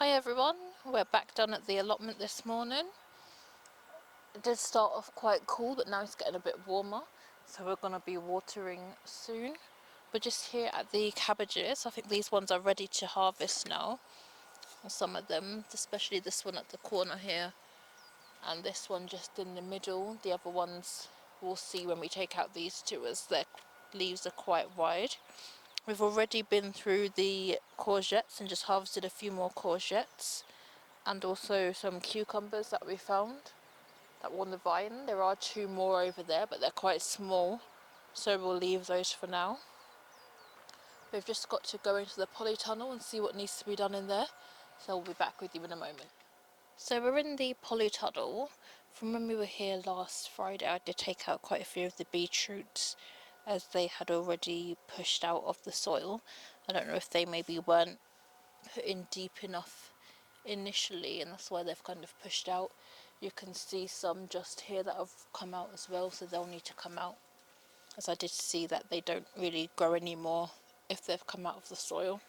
Hi everyone, we're back down at the allotment this morning. It did start off quite cool, but now it's getting a bit warmer, so we're going to be watering soon. We're just here at the cabbages. I think these ones are ready to harvest now. Some of them, especially this one at the corner here, and this one just in the middle. The other ones we'll see when we take out these two, as their leaves are quite wide. We've already been through the courgettes and just harvested a few more courgettes, and also some cucumbers that we found that were on the vine. There are two more over there, but they're quite small, so we'll leave those for now. We've just got to go into the polytunnel and see what needs to be done in there, so we'll be back with you in a moment. So we're in the polytunnel. From when we were here last Friday, I did take out quite a few of the beetroots, as they had already pushed out of the soil. I don't know if they maybe weren't put in deep enough initially, and that's why they've kind of pushed out. You can see some just here that have come out as well, so they'll need to come out, as I did see that they don't really grow anymore if they've come out of the soil.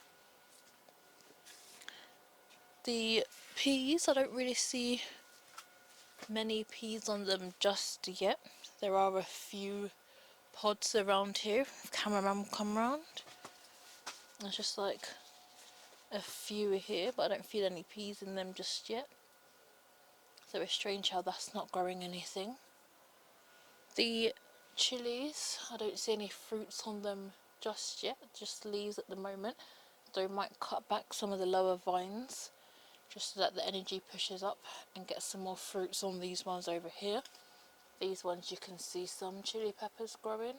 The peas, I don't really see many peas on them just yet. There are a few pods around here. Cameraman will come around. There's just like a few here, but I don't feel any peas in them just yet. So it's strange how that's not growing anything. The chilies, I don't see any fruits on them just yet, just leaves at the moment. So we might cut back some of the lower vines just so that the energy pushes up and get some more fruits on these ones over here. These ones, you can see some chili peppers growing.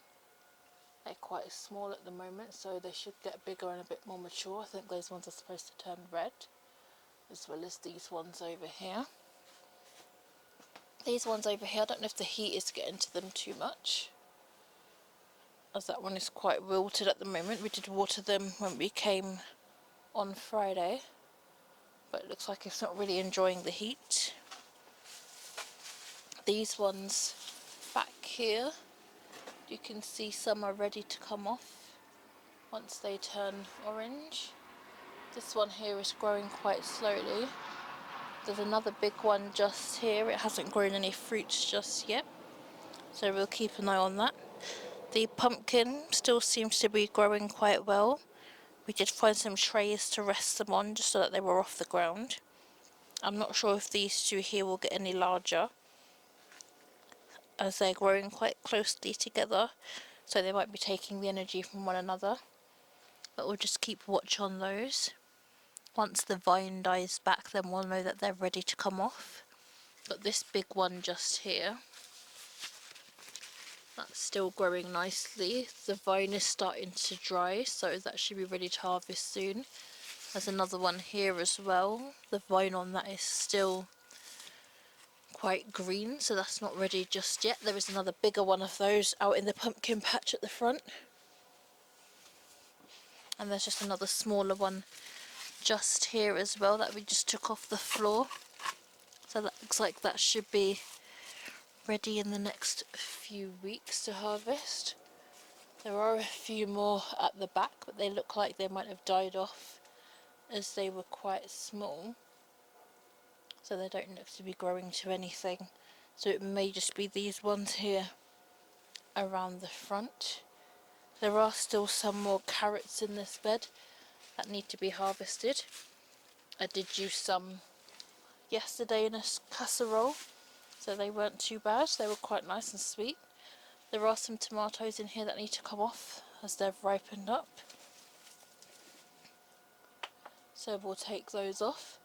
They're quite small at the moment, so they should get bigger and a bit more mature. I think those ones are supposed to turn red, as well as these ones over here. These ones over here, I don't know if the heat is getting to them too much, as that one is quite wilted at the moment. We did water them when we came on Friday, but it looks like it's not really enjoying the heat. These ones back here, you can see some are ready to come off once they turn orange. This one here is growing quite slowly. There's another big one just here. It hasn't grown any fruits just yet, so we'll keep an eye on that. The pumpkin still seems to be growing quite well. We did find some trays to rest them on just so that they were off the ground. I'm not sure if these two here will get any larger, as they're growing quite closely together, so they might be taking the energy from one another. But we'll just keep watch on those. Once the vine dies back, then we'll know that they're ready to come off. But this big one just here, that's still growing nicely. The vine is starting to dry, so that should be ready to harvest soon. There's another one here as well. The vine on that is still quite green, so that's not ready just yet. There is another bigger one of those out in the pumpkin patch at the front. And there's just another smaller one just here as well that we just took off the floor. So that looks like that should be ready in the next few weeks to harvest. There are a few more at the back, but they look like they might have died off as they were quite small, so they don't look to be growing to anything. So it may just be these ones here around the front. There are still some more carrots in this bed that need to be harvested. I did use some yesterday in a casserole, so they weren't too bad. They were quite nice and sweet. There are some tomatoes in here that need to come off as they've ripened up, so we'll take those off.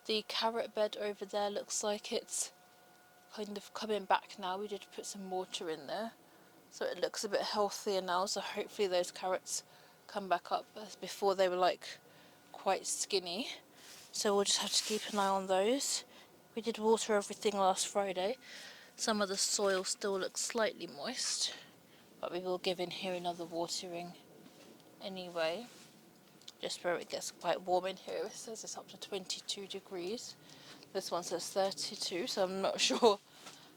The carrot bed over there looks like it's kind of coming back now. We did put some water in there, so it looks a bit healthier now, so hopefully those carrots come back up. As before they were like quite skinny, so we'll just have to keep an eye on those. We did water everything last Friday. Some of the soil still looks slightly moist, but we will give in here another watering anyway, just where it gets quite warm in here. It says it's up to 22 degrees. This one says 32, so I'm not sure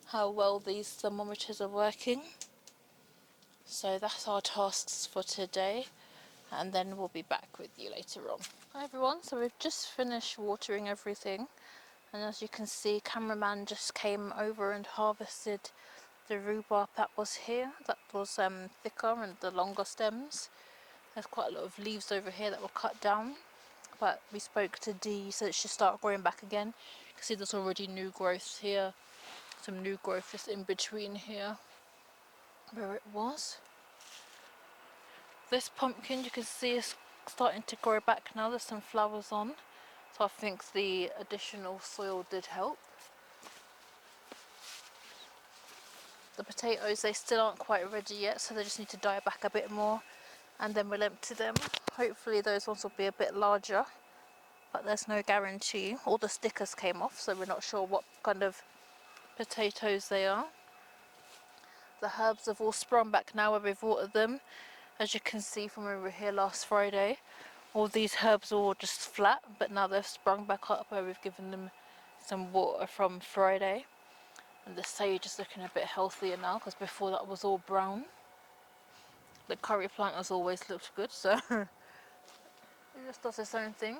how well these thermometers are working. So that's our tasks for today. and then we'll be back with you later on. Hi everyone, so we've just finished watering everything, and as you can see, cameraman just came over and harvested the rhubarb that was here, that was thicker and the longer stems. There's quite a lot of leaves over here that were cut down, but we spoke to D, so it should start growing back again. You can see there's already new growth here, some new growth just in between here where it was. This pumpkin you can see is starting to grow back now, there's some flowers on, so I think the additional soil did help. The potatoes, they still aren't quite ready yet, so they just need to die back a bit more, and then we'll empty them. Hopefully those ones will be a bit larger, but there's no guarantee. All the stickers came off, so we're not sure what kind of potatoes they are. The herbs have all sprung back now where we've watered them. As you can see from over here last Friday, all these herbs are all just flat, but now they've sprung back up where we've given them some water from Friday. And the sage is looking a bit healthier now, because before that was all brown. The curry plant has always looked good, so it just does its own thing.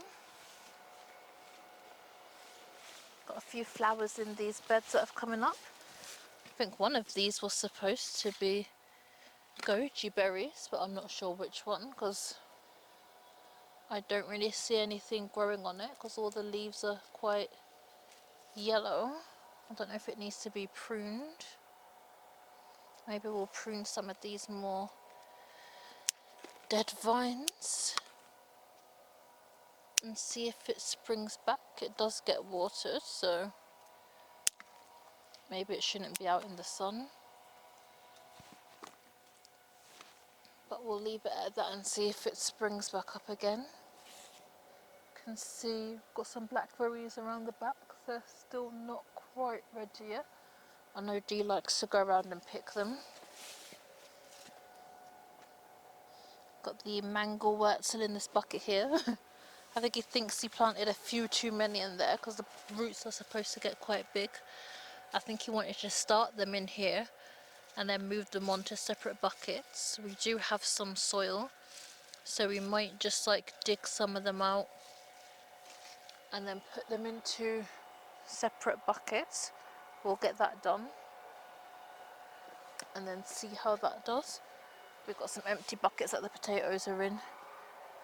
Got a few flowers in these beds that have coming up. I think one of these was supposed to be goji berries, but I'm not sure which one, because I don't really see anything growing on it, because all the leaves are quite yellow. I don't know if it needs to be pruned. Maybe we'll prune some of these more dead vines and see if it springs back. It does get watered, so maybe it shouldn't be out in the sun, but we'll leave it at that and see if it springs back up again. You can see we've got some blackberries around the back. They're still not quite ready yet. I know Dee likes to go around and pick them. Got the mango wurzel in this bucket here. I think he thinks he planted a few too many in there, because the roots are supposed to get quite big. I think he wanted to start them in here and then move them onto separate buckets. We do have some soil, so we might just like dig some of them out and then put them into separate buckets. We'll get that done and then see how that does. We've got some empty buckets that the potatoes are in,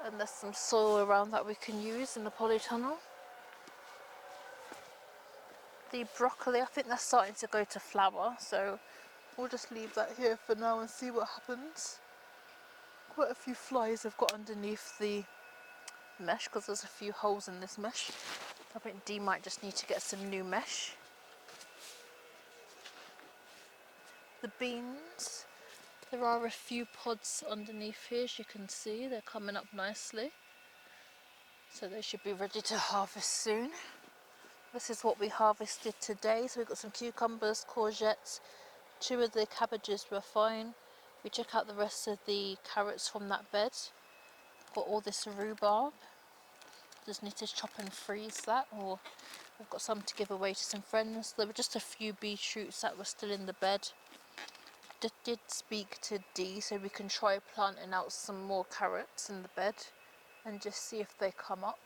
and there's some soil around that we can use in the polytunnel. The broccoli, I think that's starting to go to flower, so we'll just leave that here for now and see what happens. Quite a few flies have got underneath the mesh, because there's a few holes in this mesh. I think Dee might just need to get some new mesh. The beans, there are a few pods underneath here, as you can see. They're coming up nicely, so they should be ready to harvest soon. This is what we harvested today. So we've got some cucumbers, courgettes, 2 of the cabbages were fine. We took out the rest of the carrots from that bed. Got all this rhubarb. Just need to chop and freeze that, or we've got some to give away to some friends. There were just a few beetroots that were still in the bed. Did speak to Dee, so we can try planting out some more carrots in the bed and just see if they come up,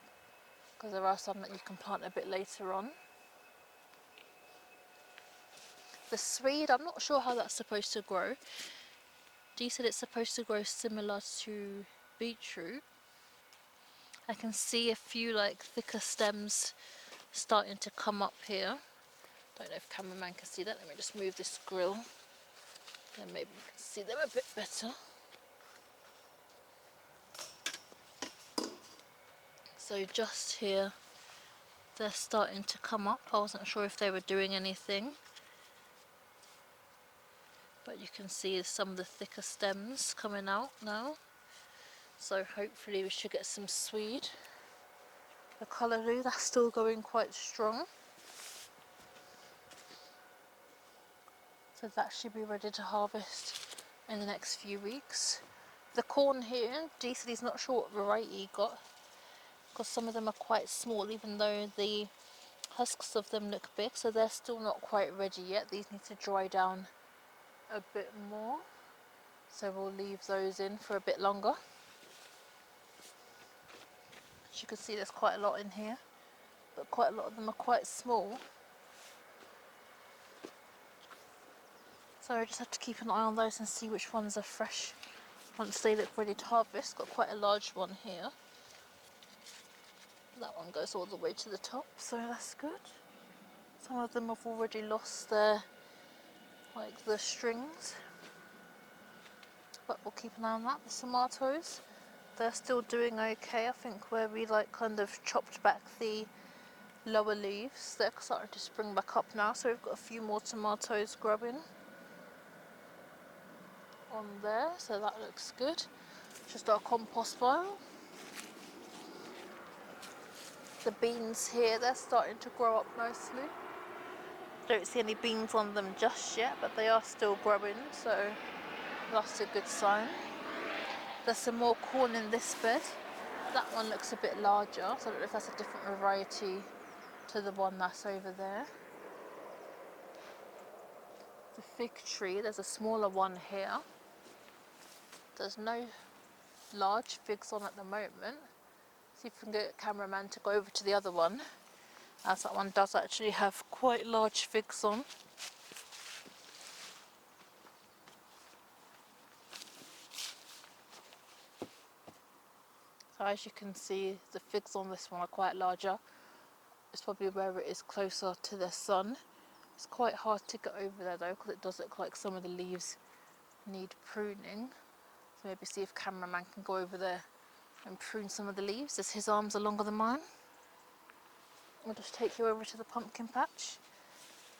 because there are some that you can plant a bit later on. The swede, I'm not sure how that's supposed to grow. Dee said it's supposed to grow similar to beetroot. I can see a few like thicker stems starting to come up here. Don't know if cameraman can see that. Let me just move this grill, then maybe we can see them a bit better. So just here, they're starting to come up. I wasn't sure if they were doing anything, but you can see some of the thicker stems coming out now. So hopefully we should get some swede. The callaloo, that's still going quite strong. So that should be ready to harvest in the next few weeks. The corn here, Dee said he's not sure what variety he got, because some of them are quite small, even though the husks of them look big, so they're still not quite ready yet. These need to dry down a bit more, so we'll leave those in for a bit longer. As you can see, there's quite a lot in here, but quite a lot of them are quite small. So I just have to keep an eye on those and see which ones are fresh once they look ready to harvest. Got quite a large one here. That one goes all the way to the top, so that's good. Some of them have already lost their, like the strings, but we'll keep an eye on that. The tomatoes, they're still doing okay. I think where we like kind of chopped back the lower leaves, they're starting to spring back up now, so we've got a few more tomatoes growing on there, so that looks good. Just our compost pile. The beans here, they're starting to grow up nicely. Don't see any beans on them just yet, but they are still growing, so that's a good sign. There's some more corn in this bed. That one looks a bit larger, so I don't know if that's a different variety to the one that's over there. The fig tree, there's a smaller one here. There's no large figs on at the moment. See if we can get a cameraman to go over to the other one, as that one does actually have quite large figs on. So as you can see, the figs on this one are quite larger. It's probably where it is closer to the sun. It's quite hard to get over there though, because it does look like some of the leaves need pruning. So maybe see if cameraman can go over there and prune some of the leaves, as his arms are longer than mine. I'll just take you over to the pumpkin patch,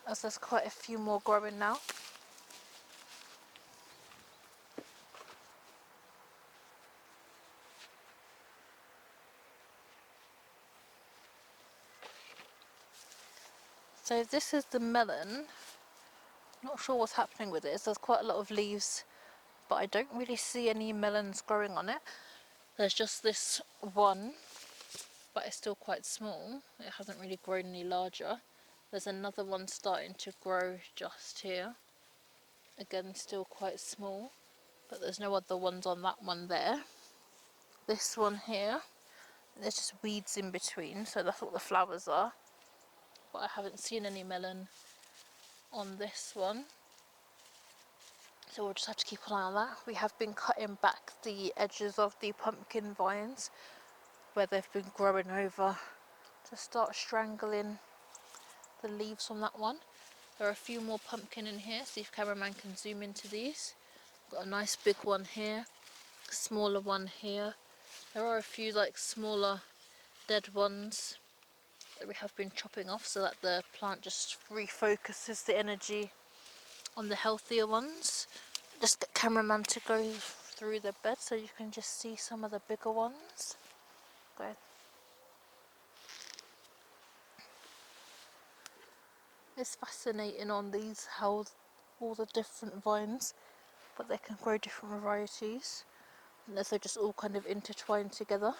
as there's quite a few more growing now. So this is the melon. Not sure what's happening with it. There's quite a lot of leaves, but I don't really see any melons growing on it. There's just this one, but it's still quite small. It hasn't really grown any larger. There's another one starting to grow just here. Again, still quite small, but there's no other ones on that one there. This one here, there's just weeds in between, so that's what the flowers are. But I haven't seen any melon on this one. So we'll just have to keep an eye on that. We have been cutting back the edges of the pumpkin vines where they've been growing over to start strangling the leaves on that one. There are a few more pumpkin in here, see if cameraman can zoom into these. Got a nice big one here, a smaller one here. There are a few like smaller dead ones that we have been chopping off so that the plant just refocuses the energy on the healthier ones. Just get cameraman to go through the bed so you can just see some of the bigger ones. Go ahead. It's fascinating on these how all the different vines, but they can grow different varieties unless they're just all kind of intertwined together.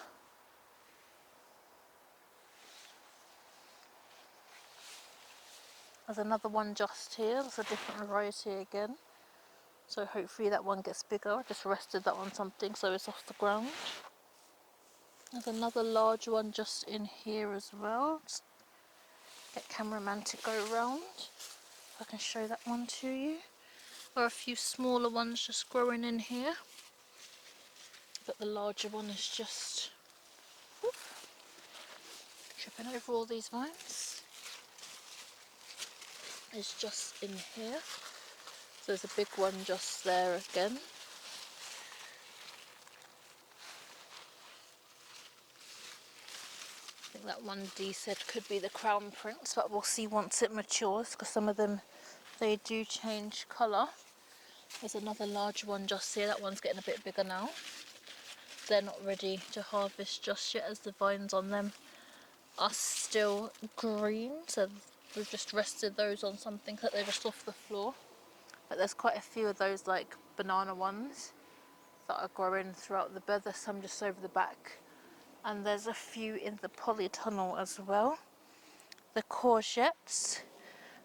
There's another one just here, that's a different variety again. So hopefully that one gets bigger. I just rested that on something so it's off the ground. There's another large one just in here as well. Just get cameraman to go around. I can show that one to you. There are a few smaller ones just growing in here, but the larger one is just tripping over all these vines. It's just in here. So there's a big one just there again. I think that one D said could be the crown prince, but we'll see once it matures, because some of them, they do change colour. There's another large one just here. That one's getting a bit bigger now. They're not ready to harvest just yet, as the vines on them are still green, so we've just rested those on something that they're just off the floor. But there's quite a few of those like banana ones that are growing throughout the bed. There's some just over the back, and there's a few in the polytunnel as well. The courgettes,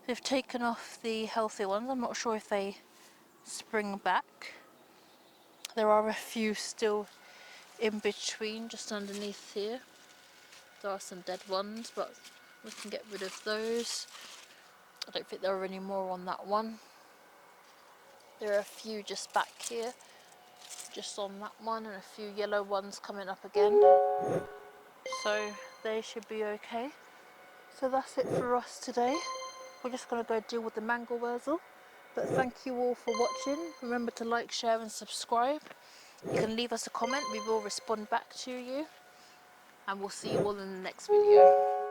we've taken off the healthy ones. I'm not sure if they spring back. There are a few still in between, just underneath here. There are some dead ones, but we can get rid of those. I don't think there are any more on that one. There are a few just back here, just on that one, and a few yellow ones coming up again. So they should be okay. So that's it for us today. We're just going to go deal with the mango wurzel. But thank you all for watching. Remember to like, share and subscribe. You can leave us a comment, we will respond back to you. And we'll see you all in the next video.